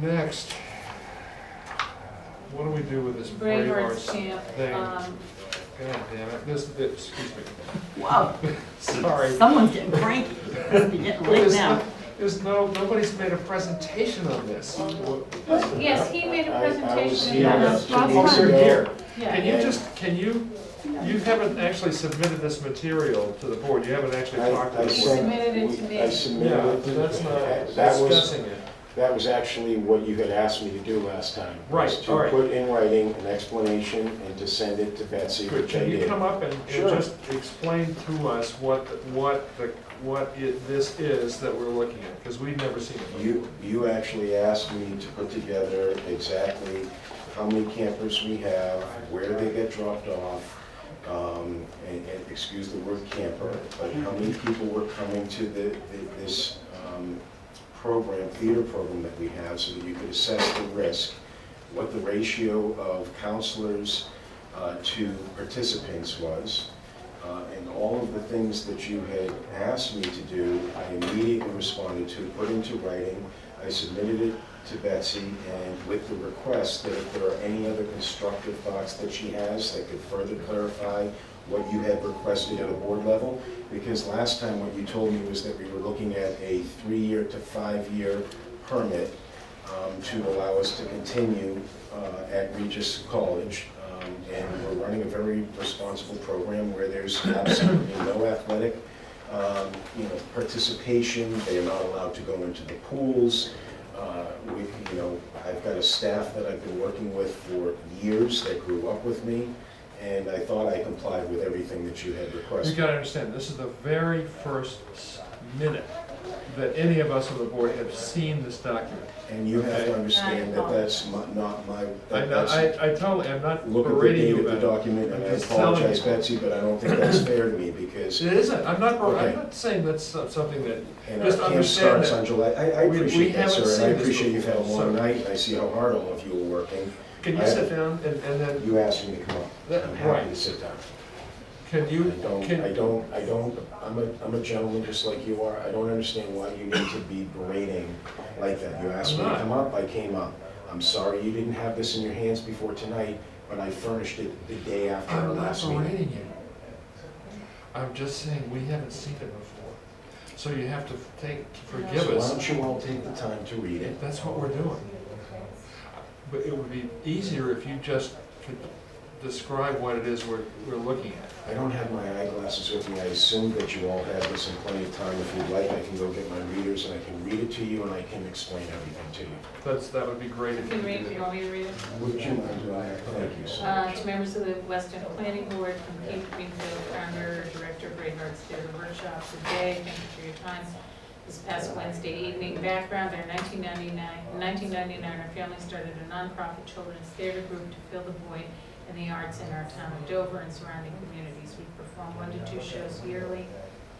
Next, what do we do with this Brave Brave Arts Arts Camp. thing? God damn it, excuse me. Wow, Sorry. someone's getting cranky. It's getting late now. Nobody's made a presentation on this. Yes, he made a I was presentation. here last 2 time. weeks You're ago. here. Yeah. You haven't actually submitted this material to the board, you haven't actually talked to the board. Submitted it to me. I submitted Yeah, it. but that's not That was, discussing it. that was actually what you had asked me to do last time. Right, was all right. To put in writing an explanation and to send it to Betsy, Good, which I can you did. come up and Sure. just explain to us this is that we're looking at, because we've never seen it before. You actually asked me to put together exactly how many campers we have, where they get dropped off, and excuse the word camper, but how many people were coming to this program, theater program that we have, so that you could assess the risk, what the ratio of counselors to participants was, and all of the things that you had asked me to do, I immediately responded to, put into writing. I submitted it to Betsy, and with the request that if there are any other constructive thoughts that she has that could further clarify what you had requested at a board level, because last time what you told me was that we were looking at a 3-year to 5-year permit to allow us to continue at Regis College. And we're running a very responsible program where there's absolutely no athletic participation. They are not allowed to go into the pools. I've got a staff that I've been working with for years that grew up with me, and I thought I complied with everything that you had You requested. gotta understand, this is the very first minute that any of us on the board have seen this document. And you have to understand that that's not my, that's I totally, I'm not look at the berating date you of the about it. document, and I I'm just telling apologize, you. Betsy, but I don't think that's fair to me, because, It isn't, I'm Okay. not saying that's something that, and our just camp understand starts on that. July. I we appreciate that, haven't sir, and I seen this appreciate you've had a before, long so- night, and I see how hard all of you are working. Can you sit down and then, You asked me to come up. I'm happy Right. to sit down. can you, I'm a gentleman just like you are. I don't understand why you need to be berating like that. You asked me I'm to not. come up, I came up. I'm sorry you didn't have this in your hands before tonight, but I furnished it the day after our I'm not last meeting. berating you. I'm just saying, we haven't seen it before. So you have to forgive So why us. don't you all take the time to read it? That's what we're doing. But it would be easier if you just could describe what it is we're looking at. I don't have my eyeglasses with me. I assume that you all have this in plenty of time. If you'd like, I can go get my readers and I can read it to you and I can explain everything to you. That would be great You if can you read, could you do want me to read it? Would you mind doing that? Thank you so much. To members of the Weston Planning Board, from Keith Greenfield, founder, director of Brave Arts Theater Workshops. Today, thank you for your time. This past Wednesday evening, background, in 1999, our family started a nonprofit children's theater group to fill the void in the arts in our town of Dover and surrounding communities. We perform 1 to 2 shows yearly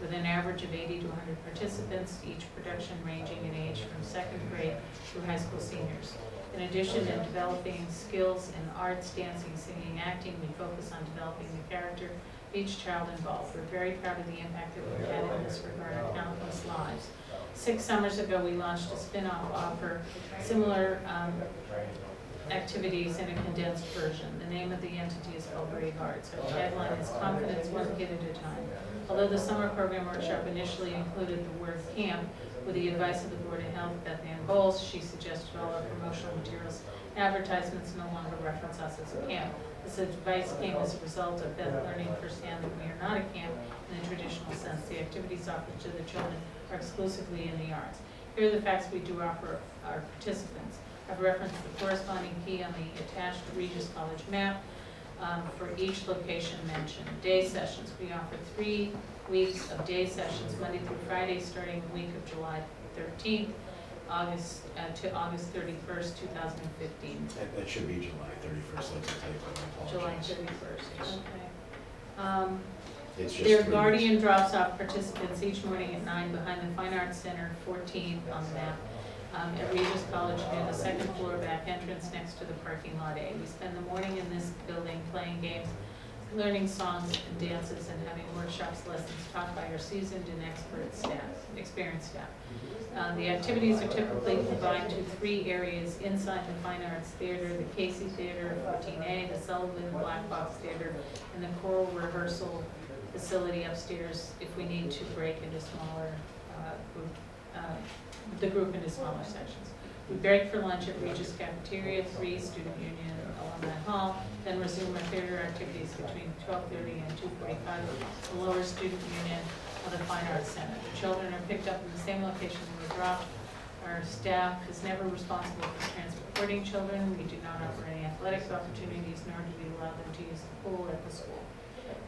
with an average of 80 to 100 participants, each production ranging in age from 2nd grade through high school seniors. In addition to developing skills in arts, dancing, singing, acting, we focus on developing the character of each child involved. We're very proud of the impact that we've had in this regard on countless lives. 6 summers ago, we launched a spin-off offer, similar activities in a condensed version. The name of the entity is called Brave Arts. Our tagline is confidence, one kid at a time. Although the summer program workshop initially included the word camp, with the advice of the Board of Health, Beth Ann Bowles, she suggested all our promotional materials and advertisements no longer reference us as a camp. This advice came as a result of Beth learning firsthand that we are not a camp in the traditional sense. The activities offered to the children are exclusively in the arts. Here are the facts we do offer our participants. I've referenced the corresponding key on the attached Regis College map for each location mentioned. Day sessions, we offer 3 weeks of day sessions, Monday through Friday, starting the week of July 13th to August 31st, 2015. That should be July 31st, that's a typo, I July apologize. 31st, okay. It's just Their 3 guardian weeks. drops off participants each morning at 9 behind the Fine Arts Center, 14 on the map. At Regis College near the 2nd floor back entrance next to the parking lot A. We spend the morning in this building playing games learning songs and dances and having workshops, lessons taught by our seasoned and experienced staff. The activities are typically combined to 3 areas inside the Fine Arts Theater, the Casey Theater, 14A, the Sullivan Black Box Theater, and the choral rehearsal facility upstairs if we need to break into smaller the group into smaller sections. We break for lunch at Regis Cafeteria, 3 Student Union Alumni Hall, then resume our theater activities between 12:30 and 2:45 at the lower Student Union of the Fine Arts Center. The children are picked up in the same location they were dropped. Our staff is never responsible for transporting children. We do not offer any athletics opportunities, nor do we allow them to use the pool at the school.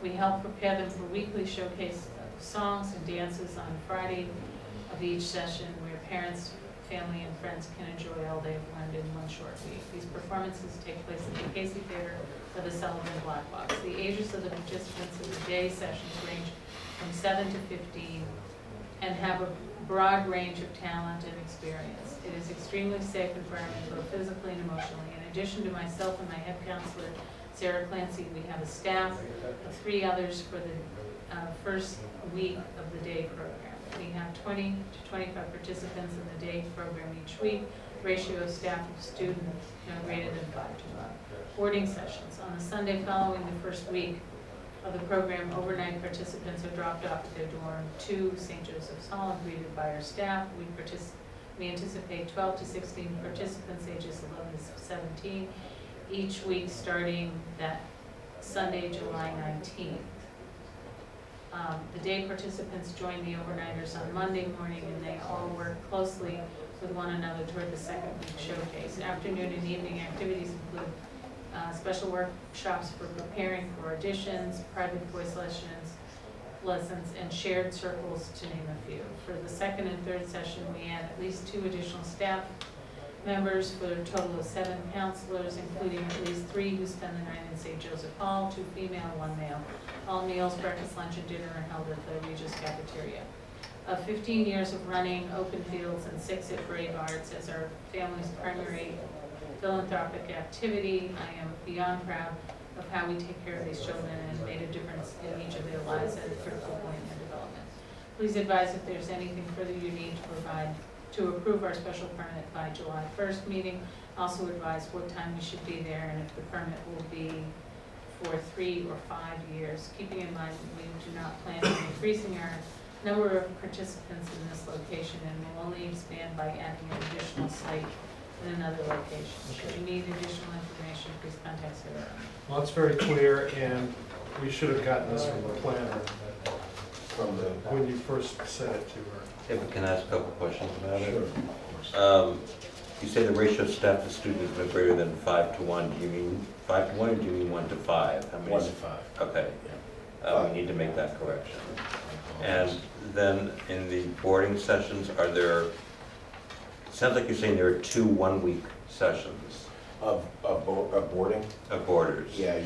We help prepare them for weekly showcase of songs and dances on Friday of each session where parents, family, and friends can enjoy all they've learned in one short week. These performances take place at the Casey Theater or the Sullivan Black Box. The ages of the participants in the day sessions range from 7 to 15 and have a broad range of talent and experience. It is extremely safe environment, both physically and emotionally. In addition to myself and my head counselor, Sarah Clancy, we have a staff of 3 others for the first week of the day program. We have 20 to 25 participants in the day program each week. Ratio of staff to student no greater than 5 to 1. Boarding sessions. On the Sunday following the first week of the program, overnight participants are dropped off at their dorm to St. Joseph's Hall and greeted by our staff. We anticipate 12 to 16 participants ages 11 to 17 each week starting that Sunday, July 19th. The day participants join the overnighters on Monday morning, and they all work closely with one another toward the second week showcase. Afternoon and evening activities include special workshops for preparing for auditions, private voice lessons, and shared circles, to name a few. For the second and third session, we add at least 2 additional staff members for a total of 7 counselors, including at least 3 who spend the night in St. Joseph Hall, 2 female, 1 male. All meals, breakfast, lunch, and dinner are held at the Regis Cafeteria. 15 years of running open fields and 6 at Brave Arts as our family's primary philanthropic activity. I am beyond proud of how we take care of these children and made a difference in each of their lives at a critical point in their development. Please advise if there's anything further you need to provide to approve our special permit by July 1st meeting. Also advise what time we should be there and if the permit will be for 3 or 5 years. Keeping in mind we do not plan on increasing our number of participants in this location and will only expand by adding an additional site in another location. Should you need additional information, please contact Sarah. Well, it's very clear, and we should have gotten this from the planner when you first said it to her. Yeah, but can I ask a couple questions about Sure, it? of course. You say the ratio of staff to student is no greater than 5 to 1. Do you mean 5 to 1 or do you mean 1 to 5? How many? 1 to 5. Okay. Yeah. We need to make that correction. And then in the boarding sessions, are there, it sounds like you're saying there are 2 one-week sessions Of boarding? of boarders. Yeah,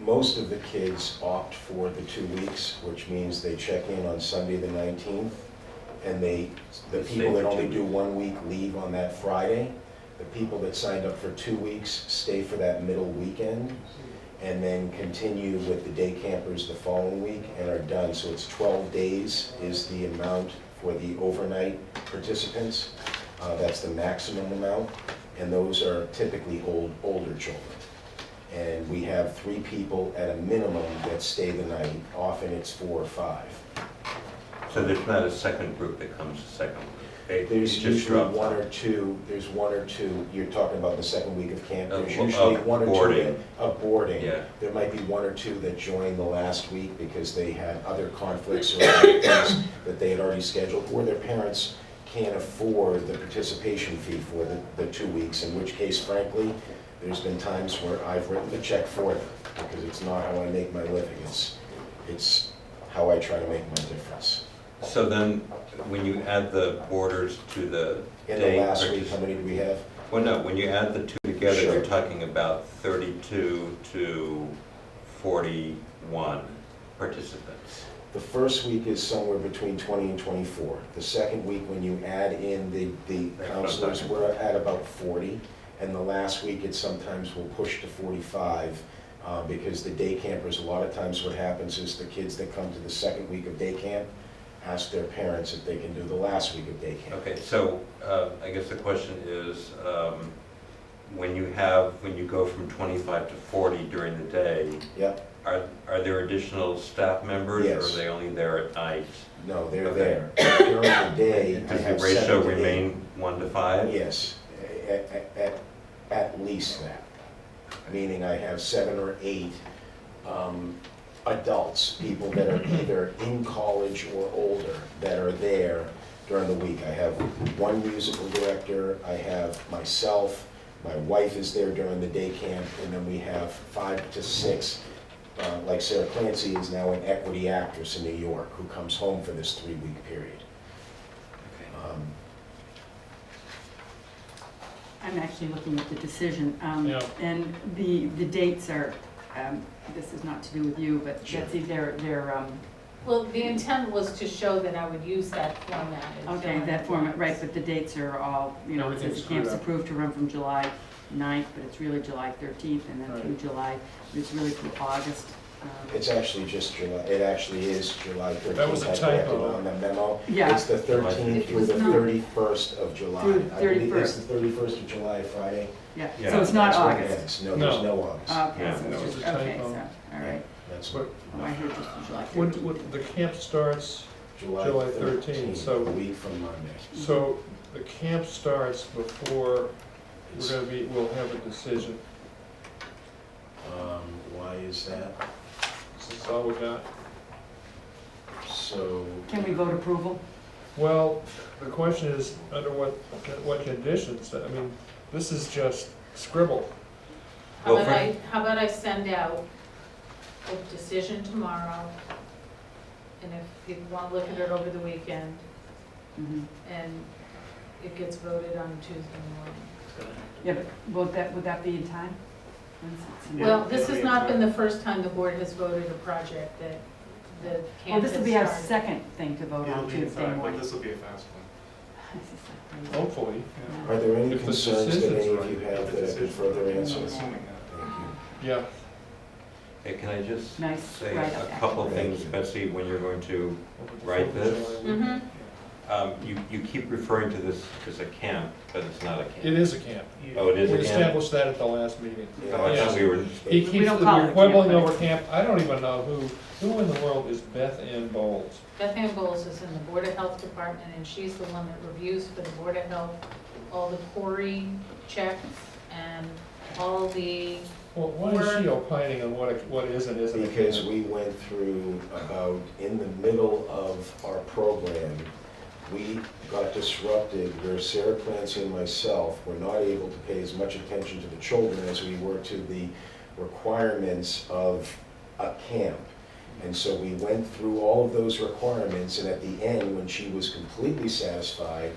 most of the kids opt for the 2 weeks, which means they check in on Sunday the 19th, and the people that only do 1 week leave on that Friday. The people that signed up for 2 weeks stay for that middle weekend, and then continue with the day campers the following week and are done. So it's 12 days is the amount for the overnight participants. That's the maximum amount, and those are typically older children. And we have 3 people at a minimum that stay the night. Often it's 4 or 5. So there's not a second group that comes second? There's Just usually drops 1 off. or 2, there's 1 or 2, you're talking about the second week of camp, there's Of usually 1 or 2 boarding. of boarding. Yeah. There might be 1 or 2 that join the last week because they had other conflicts or other things that they had already scheduled, or their parents can't afford the participation fee for the 2 weeks, in which case, frankly, there's been times where I've written the check for them, because it's not how I make my living, it's how I try to make my difference. So then, when you add the boarders to the In day the last week, how participants, many do we have? well, no, when you add the 2 together, Sure. you're talking about 32 to 41 participants. The first week is somewhere between 20 and 24. The second week, when you add in the counselors, we're at about 40. And the last week, it sometimes will push to 45. Because the day campers, a lot of times what happens is the kids that come to the second week of day camp ask their parents if they can do the last week of day camp. Okay, so I guess the question is, when you go from 25 to 40 during the day, Yep, are there additional staff members? Or Yes. are they only there at night? no, they're Okay. there. During the day, I Does the have ratio 7 to 8. remain 1 to 5? Yes, at least that. Meaning I have 7 or 8 adults, people that are either in college or older, that are there during the week. I have 1 musical director, I have myself, my wife is there during the day camp, and then we have 5 to 6, like Sarah Clancy is now an equity actress in New York, who comes home for this 3-week period. I'm actually looking at the decision, Yeah. and the dates are, this is not to do with you, but Sure. Betsy, they're, Well, the intent was to show that I would use that format. and okay, fill in that the format, right, blanks. but the dates are all, you know, it says Everything's the camp's screwed up. approved to run from July 9th, but it's really July 13th, and then through Right. July, it's really through August. It's actually just July, it actually is July 13th. That was a I corrected typo. on the memo. Yeah. It's the 13th It through was the not. 31st of July. Through the I believe 31st. It's the 31st of July, Friday. Yeah, Yeah. so it's not That's when it August. ends. No, there's No. no August. Okay, Yeah. so That it's was just, a okay, typo. so, all right. That's But Oh, I heard just July when 13th. the camp starts, July July 13th, 13th, so- a week from Monday. so the camp starts before we'll have a decision. Why is that? That's all we got. So, Can we vote approval? Well, the question is, under what conditions? I mean, this is just scribble. How Well, how about I send out a decision tomorrow, and if you want to look at it over the weekend, Mhm. and it gets voted on Tuesday morning. Yeah, but would that be in time? Well, this has not been the first time the board has voted a project that the Well, camp this has will be our started. second thing to vote It'll on be in Tuesday time, but morning. this will be a fast one. This is so crazy. Hopefully. are there any If the concerns that decision's any of right. you have If the that I could decision- further I'm answer? assuming that. Thank you. Yeah. Hey, can I just Nice say write-up, a couple of actually. things, Betsy, when you're going to, Over the Right, 4th of this? July weekend. you keep referring to this as a camp, but it's not a camp. It is a camp. Oh, it is We a camp? established that at the last meeting. Oh, I thought we were, He We keeps, don't call it a we're quibbling camp, over right? camp. I don't even know who in the world is Beth Ann Bowles? Beth Ann Bowles is in the Board of Health Department, and she's the one that reviews for the Board of Health all the query checks and all the, Well, why is she opining on what is and isn't a Because camp? we went through about, in the middle of our program, we got disrupted where Sarah Clancy and myself were not able to pay as much attention to the children as we were to the requirements of a camp. And so we went through all of those requirements, and at the end, when she was completely satisfied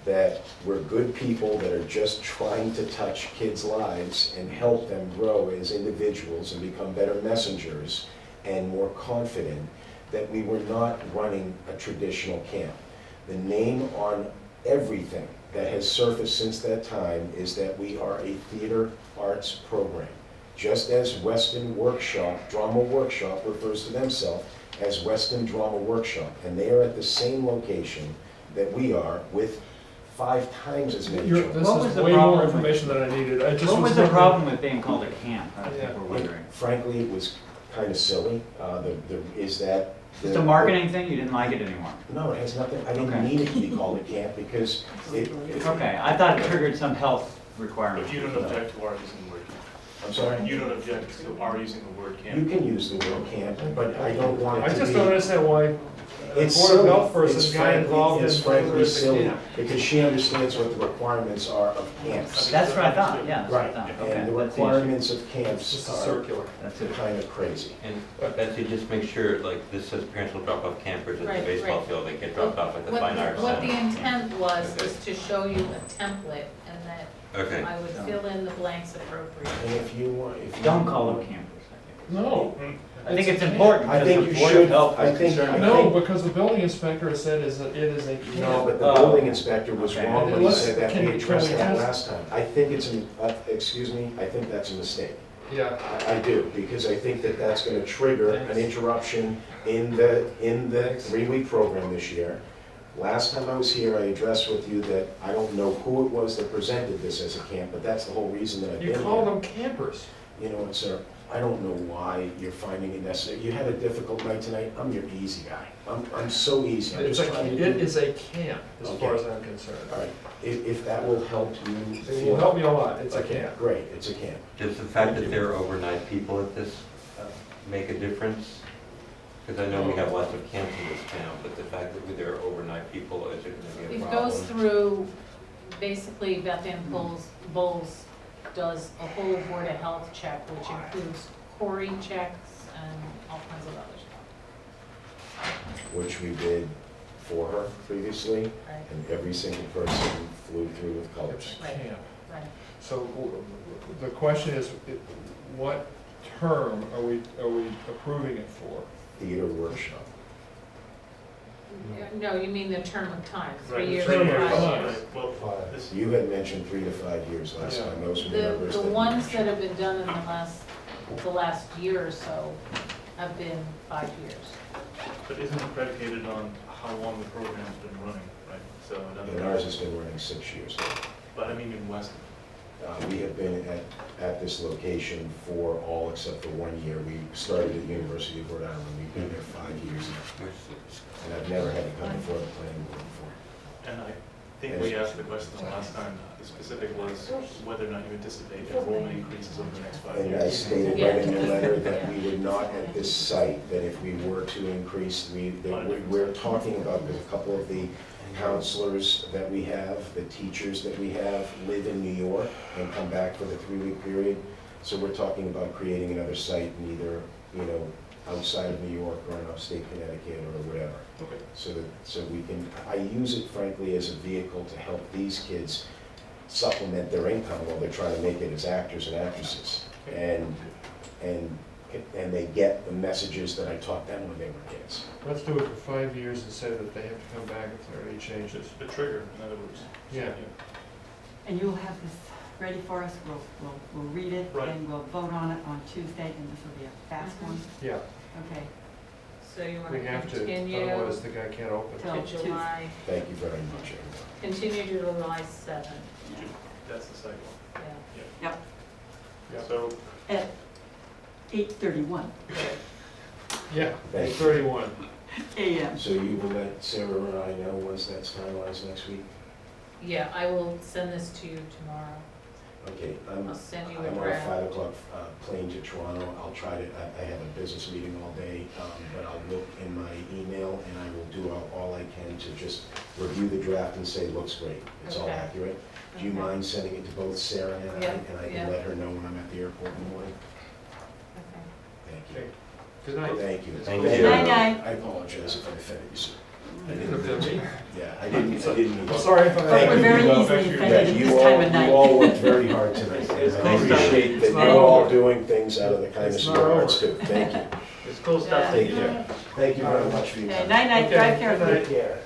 that we're good people that are just trying to touch kids' lives and help them grow as individuals and become better messengers and more confident, that we were not running a traditional camp. The name on everything that has surfaced since that time is that we are a theater arts program. Just as Weston Workshop, Drama Workshop refers to themselves as Weston Drama Workshop, and they are at the same location that we are with 5 times as many This children. What was is the way problem more with- information than I needed. I just What was the looking- problem with being called a camp? I Yeah. think we're wondering. Frankly, it was kind of silly. Is that... Just a marketing thing, you didn't like it anymore? No, it has nothing, I didn't Okay. need it to be called a camp because it... Okay, I thought it triggered some health requirements. But you don't object to our using the word camp? I'm sorry? You don't object to our using the word You camp? can use the word camp, but I don't want I it to be... just don't understand why a It's Board of silly. Health It's person got frankly- involved in It's frankly whether it's a silly, camp. because she understands what the requirements are of camps. That's what I thought, yeah, that's what I Right, thought. and Okay, the that's the issue. requirements of It's camps just a are circular. That's it. kind of crazy. and Betsy, just make sure, like, this says parents will drop off campers at Right, the baseball right. field, they get dropped off at the what Fine Arts what the Center. intent was Okay. is to show you a template, and that Okay, I would fill in the blanks appropriately. And if you want... if you- Don't call them campers, I think. No. I think it's a camp. important I because think the you Board should- of Health I is think- concerned. No, because the building inspector said it is a camp. No, but the Oh. building inspector was Okay. wrong when he Let's- said that, can we we addressed that just- last time. I think it's, excuse me, I think that's a mistake. Yeah, I do, because I think that that's gonna trigger an interruption in the 3-week program this year. Last time I was here, I addressed with you that I don't know who it was that presented this as a camp, but that's the whole reason that I've been you here. call them campers. You know what, sir, I don't know why you're finding it necessary. You had a difficult night tonight, I'm your easy guy. I'm so easy. I'm It just trying to do- is a camp, as far Okay. as I'm concerned. All right, if that will help you. It will help me a lot, it's a Okay, camp. great, it's a camp. Does the fact that there are overnight people at this make a difference? Because I know we have lots of camps in this town, but the fact that there are overnight people, is it going to be a It problem? goes through, basically Beth Ann Bowles does a whole Board of Health check, which includes Corey checks and all kinds of other stuff. Which we did for her previously, Right, and every single person flew through with colors. Right. Camp. right. So the question is, what term are we approving it for? Theater workshop. No, you mean the term of time, 3 Right, years. term of right. time. Right, well, this, You had mentioned 3 to 5 years last Yeah. time, those were the numbers The that you ones that mentioned. have been done in the last year or so have been 5 years. but isn't it predicated on how long the program's been running, right? So, it doesn't- And ours has been running 6 years now. but I mean in Weston. We have been at this location for all except for 1 year. We started at the University of Rhode Island, we've been there 5 years now. And I've never had to come before the planning board before. And I think we asked the question last time, the specific was whether or not you anticipate enrollment increases over the next 5 And I years. stated right in the letter that we would not at this site, that if we were to increase, we're talking about a couple of the counselors that we have, the teachers that we have live in New York and come back for the 3-week period. So we're talking about creating another site in either, outside of New York or in upstate Connecticut or whatever. Okay. So we can, I use it frankly as a vehicle to help these kids supplement their income while they're trying to make it as actors and actresses. And they get the messages that I taught them when they were kids. Let's do it for 5 years and say that they have to come back if there are any changes. The trigger, in other words. Yeah. And you'll have this ready for us, we'll read it, Right. and we'll vote on it on Tuesday, and this will be a fast one. Yeah, Okay, So you want we to have to, continue otherwise the guy can't open. Till to July, Thank you very much, everyone. continue to July 7th, That's the cycle. yeah. Yeah. So, at 8:31 Yeah, Thank you. 31. a.m. So you will let Sarah and I know once that's finalized next week? Yeah, I will send this to you tomorrow. Okay, I'll send you a I'm on a draft. 5 o'clock plane to Toronto. I'll try to, I have a business meeting all day, but I'll look in my email and I will do all I can to just review the draft and say, looks great. It's all Okay. accurate. Do you Okay. mind sending it to both Sarah and I? Yeah, And I yeah. can let her know when I'm at the airport in the morning? Okay. Thank Okay, you. good night. Thank you. Thank Thank you. Night-night. I apologize if I offended you, sir. You didn't offend me. Yeah, I didn't mean I'm to. sorry if I. Thank We're you. very You easily you. offended Yeah, at you this time of all, you all night. worked very hard tonight. It's I close appreciate that It's not you're all over. doing things out of the kindness It's of not your over. hearts too. Thank you. it's close Yeah. stuff. Take care. Thank you very much for your Okay, time. night-night, Okay, drive good carefully. night. Take care.